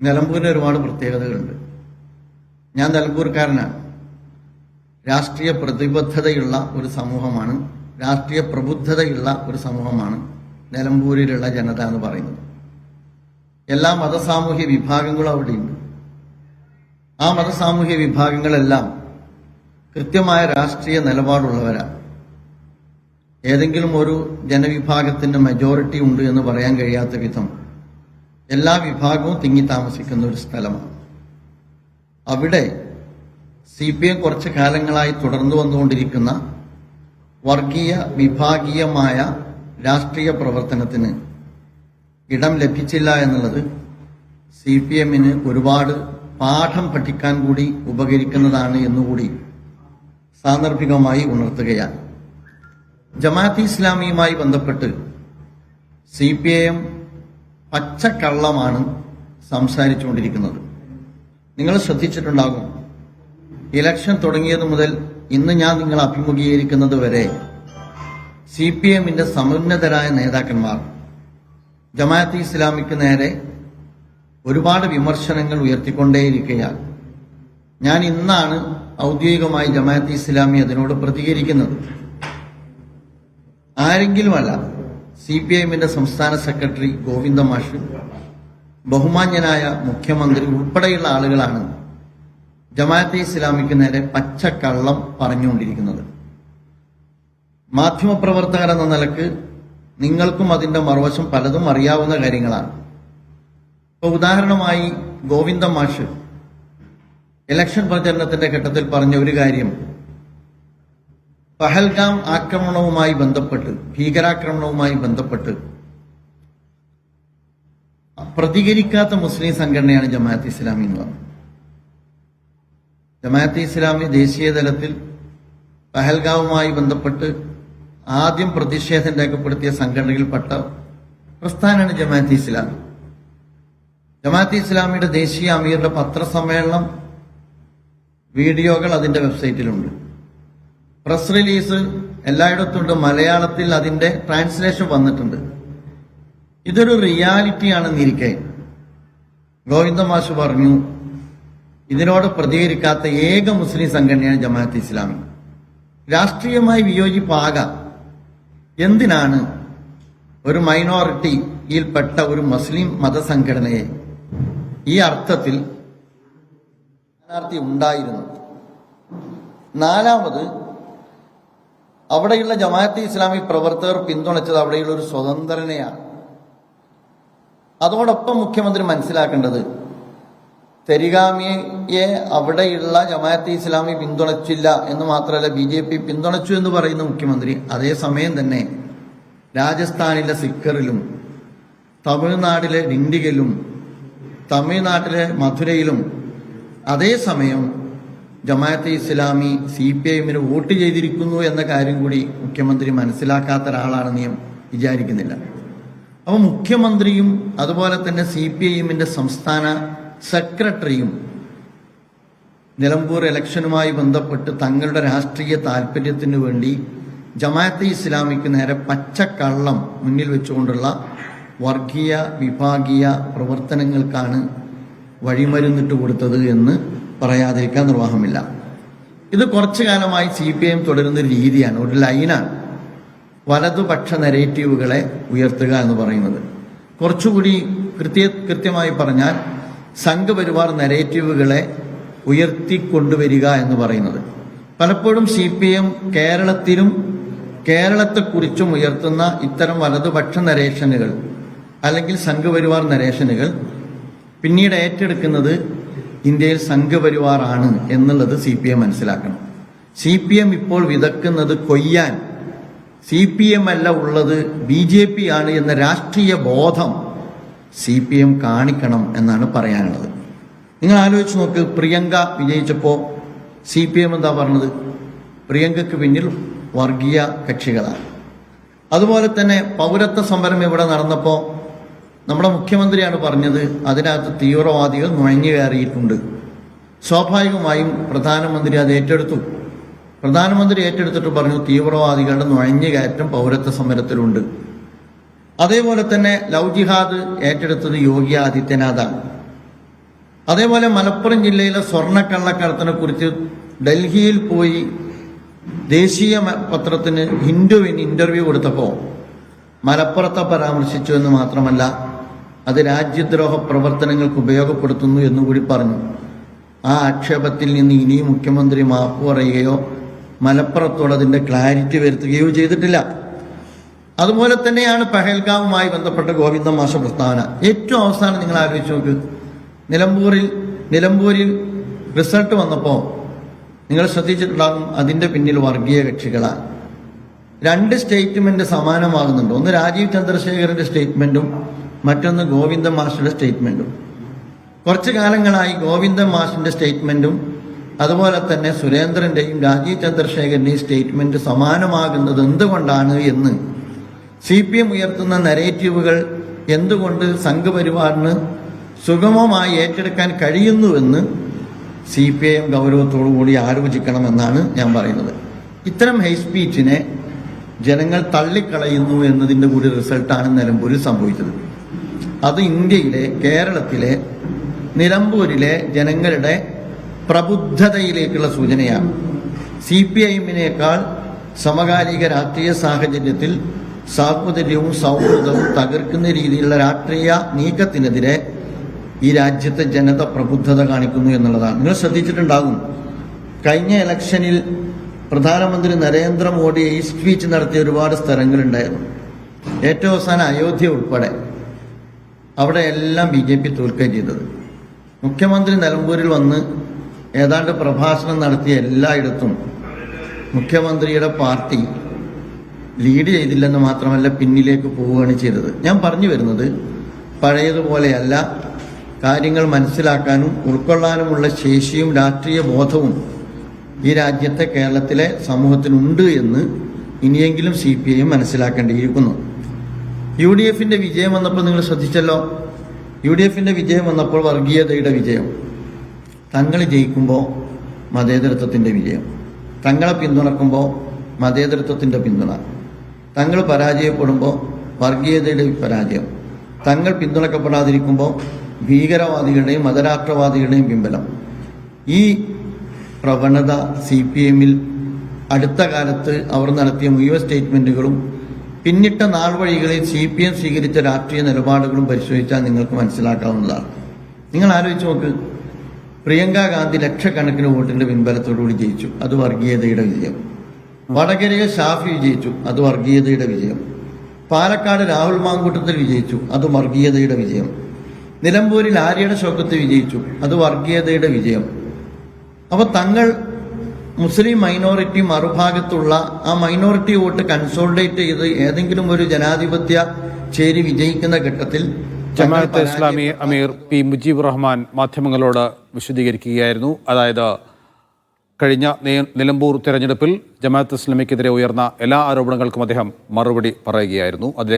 നിലമ്പൂരിന് ഒരുപാട് പ്രത്യേകതകളുണ്ട്. ഞാൻ നിലമ്പൂർക്കാരനാണ്. രാഷ്ട്രീയ പ്രതിബദ്ധതയുള്ള ഒരു സമൂഹമാണ്, രാഷ്ട്രീയ പ്രബുദ്ധതയുള്ള ഒരു സമൂഹമാണ് നിലമ്പൂരിലുള്ള ജനത എന്ന് പറയുന്നത്. എല്ലാ മതസാമൂഹ്യ വിഭാഗങ്ങളും അവിടെയുണ്ട്. ആ മതസാമൂഹ്യ വിഭാഗങ്ങളെല്ലാം കൃത്യമായ രാഷ്ട്രീയ നിലപാടുള്ളവരാണ്. ഏതെങ്കിലും ഒരു ജനവിഭാഗത്തിന്റെ മെജോറിറ്റി ഉണ്ട് എന്ന് പറയാൻ കഴിയാത്ത വിധം എല്ലാ വിഭാഗവും തിങ്ങി താമസിക്കുന്ന ഒരു സ്ഥലമാണ്. അവിടെ CPM കുറച്ചു കാലങ്ങളായി തുടർന്നു വന്നുകൊണ്ടിരിക്കുന്ന വർഗീയ വിഭാഗീയമായ രാഷ്ട്രീയ പ്രവർത്തനത്തിന് ഇടം ലഭിച്ചില്ല എന്നുള്ളത് CPMന് ഒരുപാട് പാഠം പഠിക്കാൻ കൂടി ഉപകരിക്കുന്നതാണ് എന്നുകൂടി സാന്ദർഭികമായി ഉണർത്തുകയാണ്. ജമാഅത്തെ ഇസ്ലാമിയുമായി ബന്ധപ്പെട്ട് CPM പച്ചക്കള്ളമാണ് സംസാരിച്ചുകൊണ്ടിരിക്കുന്നത്. നിങ്ങൾ ശ്രദ്ധിച്ചിട്ടുണ്ടാകും, ഇലക്ഷൻ തുടങ്ങിയത് മുതൽ ഇന്ന് ഞാൻ നിങ്ങൾ അഭിമുഖീകരിക്കുന്നത് വരെ CPMന്റെ സമുന്നതരായ നേതാക്കന്മാർ ജമാഅത്തെ ഇസ്ലാമിക്ക് നേരെ ഒരുപാട് വിമർശനങ്ങൾ ഉയർത്തിക്കൊണ്ടേയിരിക്കുകയാണ്. ഞാൻ ഇന്നാണ് ഔദ്യോഗികമായി ജമാഅത്തെ ഇസ്ലാമി അതിനോട് പ്രതികരിക്കുന്നത്. ആരെങ്കിലുമല്ല, CPMന്റെ സംസ്ഥാന സെക്രട്ടറി ഗോവിന്ദ മാഷ്, ബഹുമാന്യനായ മുഖ്യമന്ത്രി ഉൾപ്പെടെയുള്ള ആളുകളാണ് ജമാഅത്തെ ഇസ്ലാമിക്ക് നേരെ പച്ചക്കള്ളം പറഞ്ഞുകൊണ്ടിരിക്കുന്നത്. മാധ്യമപ്രവർത്തകർ എന്ന നിലക്ക് നിങ്ങൾക്കും അതിന്റെ മറുവശം പലതും അറിയാവുന്ന കാര്യങ്ങളാണ്. ഇപ്പൊ ഉദാഹരണമായി ഗോവിന്ദ മാഷ് ഇലക്ഷൻ പ്രചരണത്തിന്റെ ഘട്ടത്തിൽ പറഞ്ഞ ഒരു കാര്യം, പഹൽഗാം ആക്രമണവുമായി ബന്ധപ്പെട്ട്, ഭീകരാക്രമണവുമായി ബന്ധപ്പെട്ട് പ്രതികരിക്കാത്ത മുസ്ലിം സംഘടനയാണ് ജമാഅത്തെ ഇസ്ലാമി എന്ന് പറഞ്ഞു. ജമാഅത്തെ ഇസ്ലാമി ദേശീയ തലത്തിൽ പഹൽഗാവുമായി ബന്ധപ്പെട്ട് ആദ്യം പ്രതിഷേധം രേഖപ്പെടുത്തിയ സംഘടനയിൽപ്പെട്ട പ്രസ്ഥാനമാണ് ജമാഅത്തെ ഇസ്ലാമി. ജമാഅത്തെ ഇസ്ലാമിയുടെ ദേശീയ അമീറുടെ പത്രസമ്മേളനം വീഡിയോകൾ അതിന്റെ വെബ്സൈറ്റിലുണ്ട്. Press release എല്ലായിടത്തുണ്ട്. മലയാളത്തിൽ അതിന്റെ ട്രാൻസ്ലേഷൻ വന്നിട്ടുണ്ട്. ഇതൊരു റിയാലിറ്റിയാണെന്നിരിക്കെ ഗോവിന്ദ മാഷ് പറഞ്ഞു, ഇതിനോട് പ്രതികരിക്കാത്ത ഏക മുസ്ലിം സംഘടനയാണ് ജമാഅത്തെ ഇസ്ലാമി. രാഷ്ട്രീയമായി വിയോജിപ്പാകാം. എന്തിനാണ് ഒരു മൈനോറിറ്റിയിൽപ്പെട്ട ഒരു മുസ്ലിം മതസംഘടനയെ ഈ അർത്ഥത്തിൽ സ്ഥാനാർത്ഥി ഉണ്ടായിരുന്നു? നാലാമത്, അവിടെയുള്ള ജമാഅത്തെ ഇസ്ലാമി പ്രവർത്തകർ പിന്തുണച്ചത് അവിടെയുള്ള ഒരു സ്വതന്ത്രനെയാണ്. അതോടൊപ്പം മുഖ്യമന്ത്രി മനസ്സിലാക്കേണ്ടത്, തെരിഗാമിയെ അവിടെയുള്ള ജമാഅത്തെ ഇസ്ലാമി പിന്തുണച്ചില്ല എന്ന് മാത്രമല്ല, BJP പിന്തുണച്ചു എന്ന് പറയുന്ന മുഖ്യമന്ത്രി അതേസമയം തന്നെ രാജസ്ഥാനിലെ സിക്കറിലും തമിഴ്നാട്ടിലെ ഡിണ്ടിഗലും തമിഴ്നാട്ടിലെ മധുരയിലും അതേസമയം ജമാഅത്തെ ഇസ്ലാമി CPMന് വോട്ട് ചെയ്തിരിക്കുന്നു എന്ന കാര്യം കൂടി മുഖ്യമന്ത്രി മനസ്സിലാക്കാത്ത ഒരാളാണെന്ന് ഞാൻ വിചാരിക്കുന്നില്ല. അപ്പോൾ മുഖ്യമന്ത്രിയും അതുപോലെ തന്നെ CPMന്റെ സംസ്ഥാന സെക്രട്ടറിയും നിലമ്പൂർ ഇലക്ഷനുമായി ബന്ധപ്പെട്ട് തങ്ങളുടെ രാഷ്ട്രീയ താല്പര്യത്തിനു വേണ്ടി ജമാഅത്തെ ഇസ്ലാമിക്ക് നേരെ പച്ചക്കള്ളം മുന്നിൽ വെച്ചുകൊണ്ടുള്ള വർഗീയ വിഭാഗീയ പ്രവർത്തനങ്ങൾക്കാണ് വഴിമരുന്നിട്ട് കൊടുത്തത് എന്ന് പറയാതിരിക്കാൻ നിർവാഹമില്ല. ഇത് കുറച്ചു കാലമായി CPM തുടരുന്ന ഒരു രീതിയാണ്, ഒരു ലൈനാണ്. വലതുപക്ഷ നെറേറ്റീവുകളെ ഉയർത്തുക എന്ന് പറയുന്നത്. കുറച്ചുകൂടി കൃത്യമായി പറഞ്ഞാൽ സംഘപരിവാർ നെറേറ്റീവുകളെ ഉയർത്തിക്കൊണ്ടുവരിക എന്ന് പറയുന്നത്. പലപ്പോഴും CPM കേരളത്തിലും കേരളത്തെക്കുറിച്ചും ഉയർത്തുന്ന ഇത്തരം വലതുപക്ഷ നരേഷനുകൾ അല്ലെങ്കിൽ സംഘപരിവാർ നരേഷനുകൾ പിന്നീട് ഏറ്റെടുക്കുന്നത് ഇന്ത്യയിൽ സംഘപരിവാർ ആണ് എന്നുള്ളത് CPM മനസ്സിലാക്കണം. CPM ഇപ്പോൾ വിതക്കുന്നത് കൊയ്യാൻ CPM അല്ല ഉള്ളത് BJP ആണ് എന്ന രാഷ്ട്രീയ ബോധം CPM കാണിക്കണം എന്നാണ് പറയാനുള്ളത്. നിങ്ങൾ ആലോചിച്ച് നോക്ക്, പ്രിയങ്ക വിജയിച്ചപ്പോൾ CPM എന്താ പറഞ്ഞത്? പ്രിയങ്കയ്ക്ക് പിന്നിൽ വർഗീയ കക്ഷികളാണ്. അതുപോലെ തന്നെ പൗരത്വ സമരം ഇവിടെ നടന്നപ്പോൾ നമ്മുടെ മുഖ്യമന്ത്രിയാണ് പറഞ്ഞത് അതിനകത്ത് തീവ്രവാദികൾ നുഴഞ്ഞു കയറിയിട്ടുണ്ട്. സ്വാഭാവികമായും പ്രധാനമന്ത്രി അത് ഏറ്റെടുത്തു. പ്രധാനമന്ത്രി ഏറ്റെടുത്തിട്ട് പറഞ്ഞു തീവ്രവാദികളുടെ നുഴഞ്ഞുകയറ്റം പൗരത്വ സമരത്തിലുണ്ട്. അതേപോലെ തന്നെ ലവ് ജിഹാദ് ഏറ്റെടുത്തത് യോഗി ആദിത്യനാഥാണ്. അതേപോലെ മലപ്പുറം ജില്ലയിലെ സ്വർണ്ണക്കള്ളക്കടത്തിനെ കുറിച്ച് ഡൽഹിയിൽ പോയി ദേശീയ പത്രത്തിന് ഹിന്ദുവിന് ഇന്റർവ്യൂ കൊടുത്തപ്പോൾ മലപ്പുറത്തെ പരാമർശിച്ചു എന്ന് മാത്രമല്ല അത് രാജ്യദ്രോഹ പ്രവർത്തനങ്ങൾക്ക് ഉപയോഗപ്പെടുത്തുന്നു എന്നുകൂടി പറഞ്ഞു. ആ ആക്ഷേപത്തിൽ നിന്ന് ഇനിയും മുഖ്യമന്ത്രി മാപ്പ് പറയുകയോ മലപ്പുറത്തോട് അതിന്റെ ക്ലാരിറ്റി വരുത്തുകയോ ചെയ്തിട്ടില്ല. അതുപോലെ തന്നെയാണ് പഹൽഗാവുമായി ബന്ധപ്പെട്ട ഗോവിന്ദ മാഷ പ്രസ്താവന. ഏറ്റവും അവസാനം നിങ്ങൾ ആലോചിച്ച് നോക്ക്, നിലമ്പൂരിൽ റിസൾട്ട് വന്നപ്പോൾ നിങ്ങൾ ശ്രദ്ധിച്ചിട്ടുണ്ടാകും, അതിന്റെ പിന്നിൽ വർഗീയ കക്ഷികളാണ്. 2 സ്റ്റേറ്റ്മെന്റ് സമാനമാകുന്നുണ്ട്. ഒന്ന് രാജീവ് ചന്ദ്രശേഖരന്റെ സ്റ്റേറ്റ്മെന്റും മറ്റൊന്ന് ഗോവിന്ദ മാഷിന്റെ സ്റ്റേറ്റ്മെന്റും. കുറച്ചു കാലങ്ങളായി ഗോവിന്ദ മാഷിന്റെ സ്റ്റേറ്റ്മെന്റും അതുപോലെ തന്നെ സുരേന്ദ്രന്റെയും രാജീവ് ചന്ദ്രശേഖരന്റെയും സ്റ്റേറ്റ്മെന്റ് സമാനമാകുന്നത് എന്തുകൊണ്ടാണ് എന്ന് CPM ഉയർത്തുന്ന നരേറ്റീവുകൾ എന്തുകൊണ്ട് സംഘപരിവാറിന് സുഗമമായി ഏറ്റെടുക്കാൻ കഴിയുന്നുവെന്ന് CPIM ഗൗരവത്തോടു കൂടി ആലോചിക്കണമെന്നാണ് ഞാൻ പറയുന്നത്. ഇത്തരം ഹെയ്റ്റ് സ്പീച്ചിനെ ജനങ്ങൾ തള്ളിക്കളയുന്നു എന്നതിൻ്റെ കൂടി റിസൾട്ടാണ് നിലമ്പൂരിൽ സംഭവിച്ചത്. അത് ഇന്ത്യയിലെ, കേരളത്തിലെ, നിലമ്പൂരിലെ ജനങ്ങളുടെ പ്രബുദ്ധതയിലേക്കുള്ള സൂചനയാണ്. CPIMനേക്കാൾ സമകാലിക രാഷ്ട്രീയ സാഹചര്യത്തിൽ സാഹോദര്യവും സൗഹൃദവും തകർക്കുന്ന രീതിയിലുള്ള രാഷ്ട്രീയ നീക്കത്തിനെതിരെ ഈ രാജ്യത്തെ ജനത പ്രബുദ്ധത കാണിക്കുന്നു എന്നുള്ളതാണ്. നിങ്ങൾ ശ്രദ്ധിച്ചിട്ടുണ്ടാകും, കഴിഞ്ഞ ഇലക്ഷനിൽ പ്രധാനമന്ത്രി നരേന്ദ്രമോദി ഈ സ്പീച്ച് നടത്തിയ ഒരുപാട് സ്ഥലങ്ങളുണ്ടായിരുന്നു. ഏറ്റവും അവസാനം അയോധ്യ ഉൾപ്പെടെ അവിടെ എല്ലാം BJP തോൽക്കുകയും ചെയ്തത്. മുഖ്യമന്ത്രി നിലമ്പൂരിൽ വന്ന് ഏതാണ്ട് പ്രഭാഷണം നടത്തിയ എല്ലായിടത്തും മുഖ്യമന്ത്രിയുടെ പാർട്ടി ലീഡ് ചെയ്തില്ലെന്ന് മാത്രമല്ല പിന്നിലേക്ക് പോവുകയാണ് ചെയ്തത്. ഞാൻ പറഞ്ഞു വരുന്നത്, പഴയതുപോലെയല്ല, കാര്യങ്ങൾ മനസ്സിലാക്കാനും ഉൾക്കൊള്ളാനുമുള്ള ശേഷിയും രാഷ്ട്രീയ ബോധവും ഈ രാജ്യത്തെ കേരളത്തിലെ സമൂഹത്തിനുണ്ട് എന്ന് ഇനിയെങ്കിലും CPIM മനസ്സിലാക്കേണ്ടിയിരിക്കുന്നു. UDFന്റെ വിജയം വന്നപ്പോൾ നിങ്ങൾ ശ്രദ്ധിച്ചല്ലോ, UDFന്റെ വിജയം വന്നപ്പോൾ വർഗീയതയുടെ വിജയം, തങ്ങൾ ജയിക്കുമ്പോൾ മതേതരത്വത്തിന്റെ വിജയം, തങ്ങളെ പിന്തുണക്കുമ്പോൾ മതേതരത്വത്തിന്റെ പിന്തുണ, തങ്ങൾ പരാജയപ്പെടുമ്പോൾ വർഗീയതയുടെ പരാജയം, തങ്ങൾ പിന്തുണക്കപ്പെടാതിരിക്കുമ്പോൾ ഭീകരവാദികളുടെയും മതരാഷ്ട്രവാദികളുടെയും പിൻബലം. ഈ പ്രവണത CPIMൽ അടുത്ത കാലത്ത് അവർ നടത്തിയ മുഴുവൻ സ്റ്റേറ്റ്മെന്റുകളും പിന്നിട്ട നാൾ വഴികളിൽ CPIM സ്വീകരിച്ച രാഷ്ട്രീയ നിലപാടുകളും പരിശോധിച്ചാൽ നിങ്ങൾക്ക് മനസ്സിലാക്കാവുന്നതാണ്. നിങ്ങൾ ആലോചിച്ച് നോക്ക്, പ്രിയങ്ക ഗാന്ധി ലക്ഷക്കണക്കിന് വോട്ടിന്റെ പിൻബലത്തോടുകൂടി ജയിച്ചു, അത് വർഗീയതയുടെ വിജയം. വടകരയിൽ ഷാഫി വിജയിച്ചു, അത് വർഗീയതയുടെ വിജയം. പാലക്കാട് രാഹുൽ മാങ്കൂട്ടത്തിൽ വിജയിച്ചു, അത് വർഗീയതയുടെ വിജയം. നിലമ്പൂരിൽ ആര്യയുടെ ഷൗക്കത്ത് വിജയിച്ചു, അത് വർഗീയതയുടെ വിജയം. അപ്പൊ തങ്ങൾ മുസ്ലിം മൈനോറിറ്റി മറുഭാഗത്തുള്ള ആ മൈനോറിറ്റി വോട്ട് കൺസോളിഡേറ്റ് ചെയ്ത് ഏതെങ്കിലും ഒരു ജനാധിപത്യ ചേരി വിജയിക്കുന്ന ഘട്ടത്തിൽ ജമാഅത്തെ ഇസ്ലാമി അമീർ P. മുജീബ് റഹ്മാൻ മാധ്യമങ്ങളോട് വിശദീകരിക്കുകയായിരുന്നു. അതായത് കഴിഞ്ഞ നിലമ്പൂർ തെരഞ്ഞെടുപ്പിൽ ജമാഅത്തെ ഇസ്ലാമിക്കെതിരെ ഉയർന്ന എല്ലാ ആരോപണങ്ങൾക്കും അദ്ദേഹം മറുപടി പറയുകയായിരുന്നു. അതിലെ